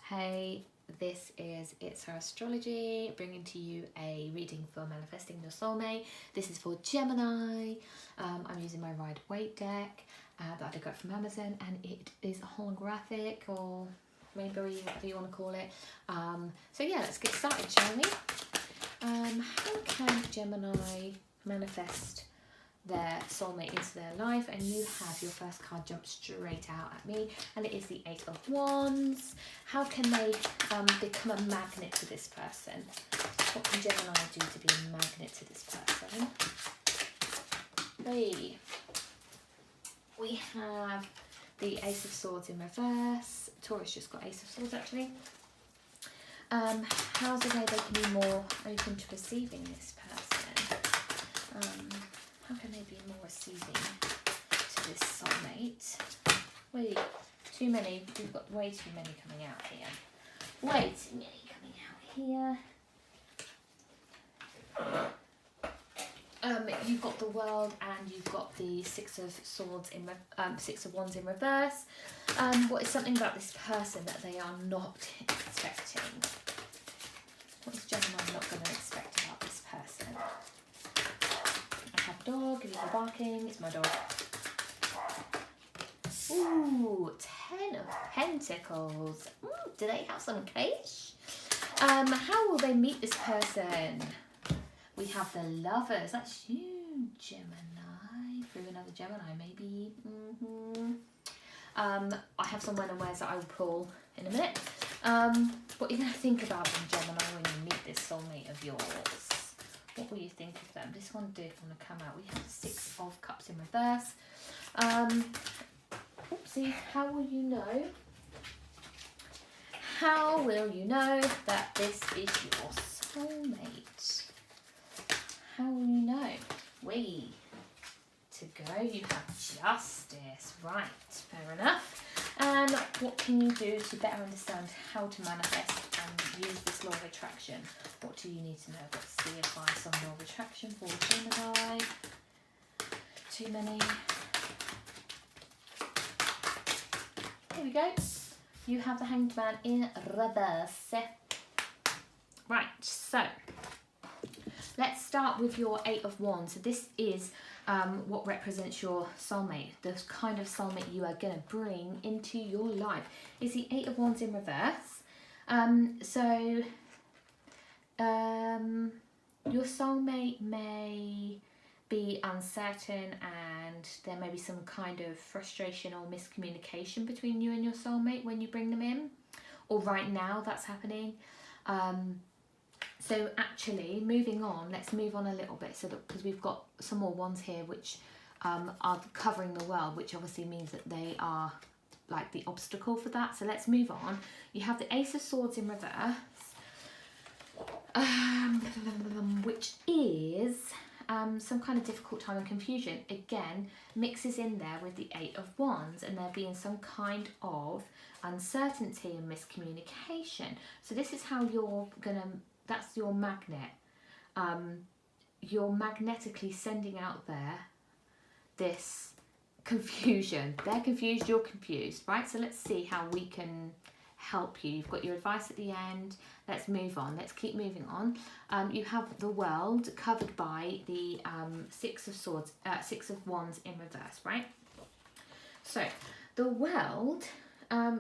Hey, this is It's Her Astrology, bringing to you a reading for manifesting your soulmate. This is for Gemini. I'm using my Waite deck that I got from Amazon, and it is holographic or rainbowy, whatever you want to call it. So yeah, let's get started, shall we? How can Gemini manifest their soulmate into their life? And you have your first card jump straight out at me, and it is the Eight of Wands. How can they become a magnet to this person? What can Gemini do to be a magnet to this person? We have the Ace of Swords in reverse. Taurus just got Ace of Swords actually. How's the way they can be more open to receiving this person? How can they be more receiving to this soulmate? Wait, too many. We've got way too many coming out here. Way too many coming out here. You've got the World and you've got the Six of Swords in Six of Wands in reverse. What is something about this person that they are not expecting? What is Gemini not going to expect about this person? Dog, if you're barking, it's my dog. Ooh, 10 of Pentacles. Do they have some cash? How will they meet this person? We have the Lovers. That's you, Gemini. Through another Gemini, maybe. I have some when and wheres that I will pull in a minute. What are you going to think about them, Gemini, when you meet this soulmate of yours? What will you think of them? This one did want to come out. We have the Six of Cups in reverse. Oopsie, how will you know? How will you know that this is your soulmate? How will you know? To go, you have Justice. Right, fair enough. And what can you do to better understand how to manifest and use this law of attraction? What do you need to know? What's the advice on law of attraction for Gemini? Too many. Here we go. You have the Hanged Man in reverse. Right, so let's start with your Eight of Wands. So this is what represents your soulmate, the kind of soulmate you are going to bring into your life. Is the Eight of Wands in reverse. Your soulmate may be uncertain, and there may be some kind of frustration or miscommunication between you and your soulmate when you bring them in, or right now that's happening. So actually, moving on, let's move on a little bit, so that because we've got some more wands here which are covering the World, which obviously means that they are like the obstacle for that. So let's move on. You have the Ace of Swords in reverse, which is some kind of difficult time and confusion. Again, mixes in there with the Eight of Wands, and there being some kind of uncertainty and miscommunication. So this is how you're gonna, that's your magnet. You're magnetically sending out there this confusion. They're confused, you're confused, right? So let's see how we can help you. You've got your advice at the end. Let's move on. Let's keep moving on. You have the World covered by the Six of Swords, Six of Wands in reverse, right? So the World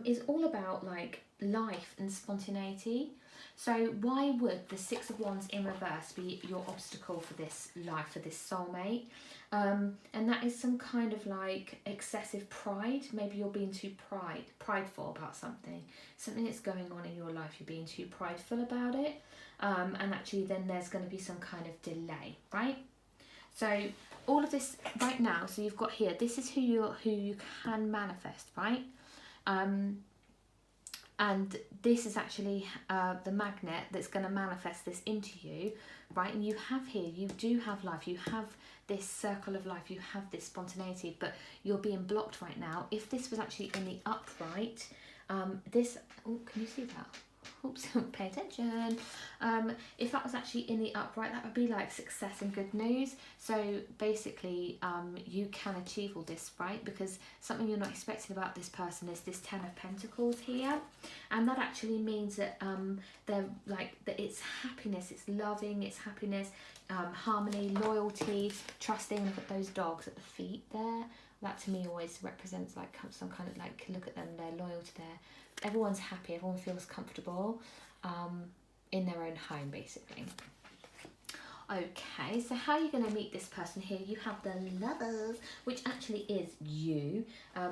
is all about like life and spontaneity. So why would the Six of Wands in reverse be your obstacle for this life, for this soulmate? And that is some kind of like excessive pride. Maybe you're being too prideful about something that's going on in your life. You're being too prideful about it. And actually then there's going to be some kind of delay, right? So all of this right now, so you've got here, this is who you can manifest, right? And this is actually the magnet that's going to manifest this into you, right? And you have here, you do have life, you have this circle of life, you have this spontaneity, but you're being blocked right now. If this was actually in the upright, this, oh, can you see that? oops, pay attention. If that was actually in the upright, that would be like success and good news. So basically, you can achieve all this, right? Because something you're not expecting about this person is this Ten of Pentacles here, and that actually means that they're like that. It's happiness, it's loving, it's happiness, harmony, loyalty, trusting. Look at those dogs at the feet there. That to me always represents like some kind of like, look at them, they're loyal to their, everyone's happy, everyone feels comfortable in their own home basically. Okay, so how are you going to meet this person here? You have the Lovers, which actually is you.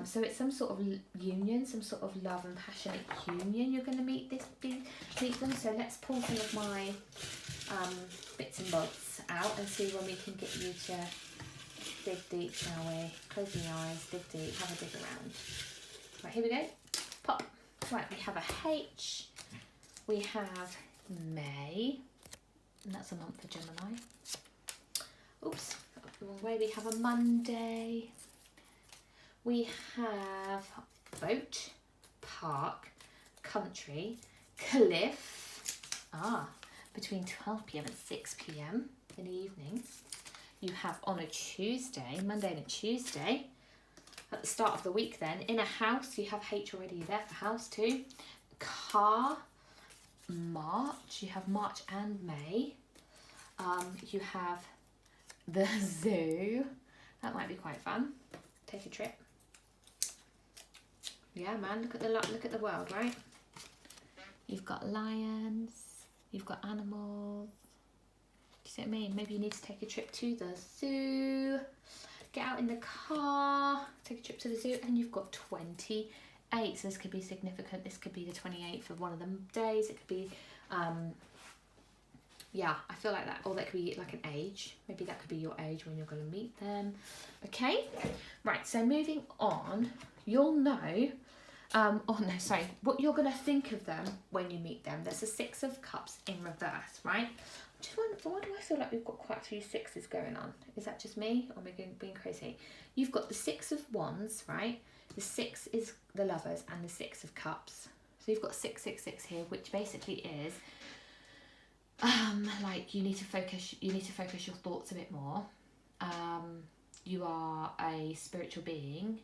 So it's some sort of union, some sort of love and passionate union. You're going to meet them. So let's pull some of my bits and bobs out and see when we can get you to dig deep, shall we? Close your eyes, dig deep, have a dig around. Right, here we go. Pop. Right, we have a H. We have May. And that's a month for Gemini. Oops, the wrong way. We have a Monday. We have boat, park, country, cliff. Between 12 p.m. and 6 p.m. in the evening. You have on a Tuesday, Monday and a Tuesday, at the start of the week then, in a house, you have H already there for house too. Car, March, you have March and May. You have the zoo, that might be quite fun. Take a trip. Yeah, man, look at the world, right? You've got lions, you've got animals. Do you see what I mean? Maybe you need to take a trip to the zoo, get out in the car, take a trip to the zoo, and you've got 28. So this could be significant. This could be the 28th of one of them days. It could be, yeah, I feel like that. Or that could be like an age. Maybe that could be your age when you're going to meet them. Okay, right, so moving on, you'll know, what you're going to think of them when you meet them. There's a Six of Cups in reverse, right? Why do I feel like we've got quite a few sixes going on? Is that just me, or am I being crazy? You've got the Six of Wands, right? The 6 is the Lovers, and the Six of Cups. So you've got 666 here, which basically is like you need to focus your thoughts a bit more. You are a spiritual being,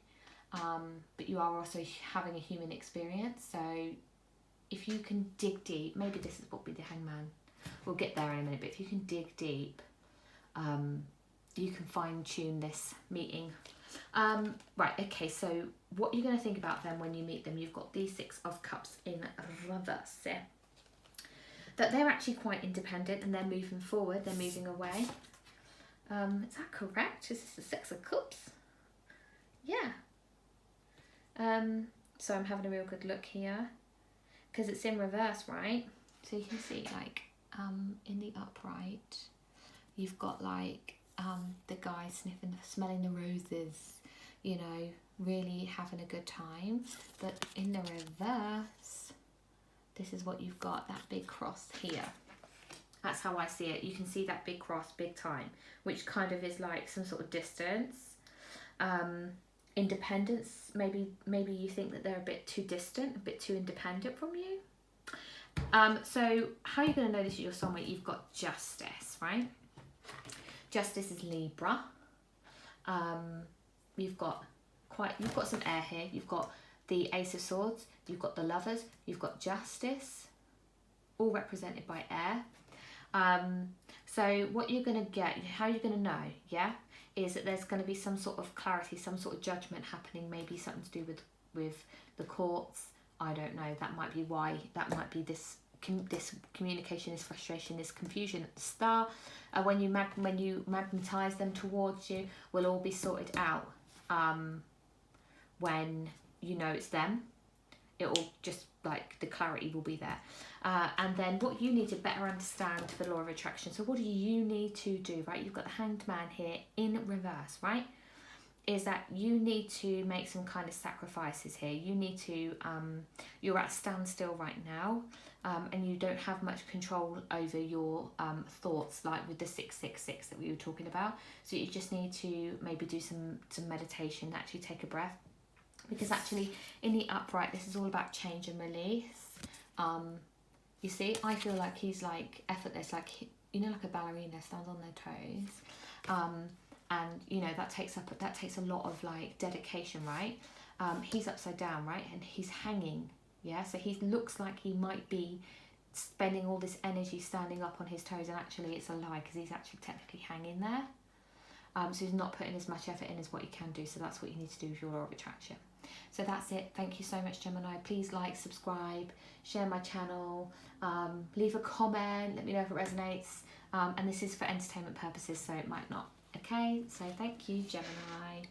but you are also having a human experience. So if you can dig deep, maybe this is what will be the Hangman. We'll get there in a minute, but if you can dig deep, you can fine tune this meeting. Right, okay, so what you're going to think about them when you meet them, you've got these Six of Cups in reverse here. That they're actually quite independent and they're moving forward, they're moving away. Is that correct? Is this the Six of Cups? Yeah. So I'm having a real good look here because it's in reverse, right? So you can see like in the upright, you've got like the guy smelling the roses, you know, really having a good time. But in the reverse, this is what you've got, that big cross here. That's how I see it. You can see that big cross, big time, which kind of is like some sort of distance. Independence, maybe you think that they're a bit too distant, a bit too independent from you. So how are you going to know this is your soulmate? You've got Justice, right? Justice is Libra. You've got some air here. You've got the Ace of Swords. You've got the Lovers. You've got Justice, all represented by air. So what you're going to get, how you're going to know, yeah, is that there's going to be some sort of clarity, some sort of judgment happening. Maybe something to do with the courts. I don't know. That might be why. That might be this communication, this frustration, this confusion at the start. When you magnetize them towards you, will all be sorted out. When you know it's them, it will just like the clarity will be there. And then what you need to better understand the law of attraction. So what do you need to do, right? You've got the Hanged Man here in reverse, right? Is that you need to make some kind of sacrifices here. You need to, you're at a standstill right now, and you don't have much control over your thoughts, like with the 666 that we were talking about. So you just need to maybe do some meditation, actually take a breath. Because actually in the upright, this is all about change and release. You see, I feel like he's like effortless, like, you know, like a ballerina stands on their toes. And you know, that takes a lot of like dedication, right? He's upside down, right? And he's hanging, yeah? So he looks like he might be spending all this energy standing up on his toes, and actually it's a lie, because he's actually technically hanging there. So he's not putting as much effort in as what he can do. So that's what you need to do with your law of attraction. So that's it. Thank you so much, Gemini. Please like, subscribe, share my channel, leave a comment, let me know if it resonates. And this is for entertainment purposes, so it might not. Okay, so thank you, Gemini.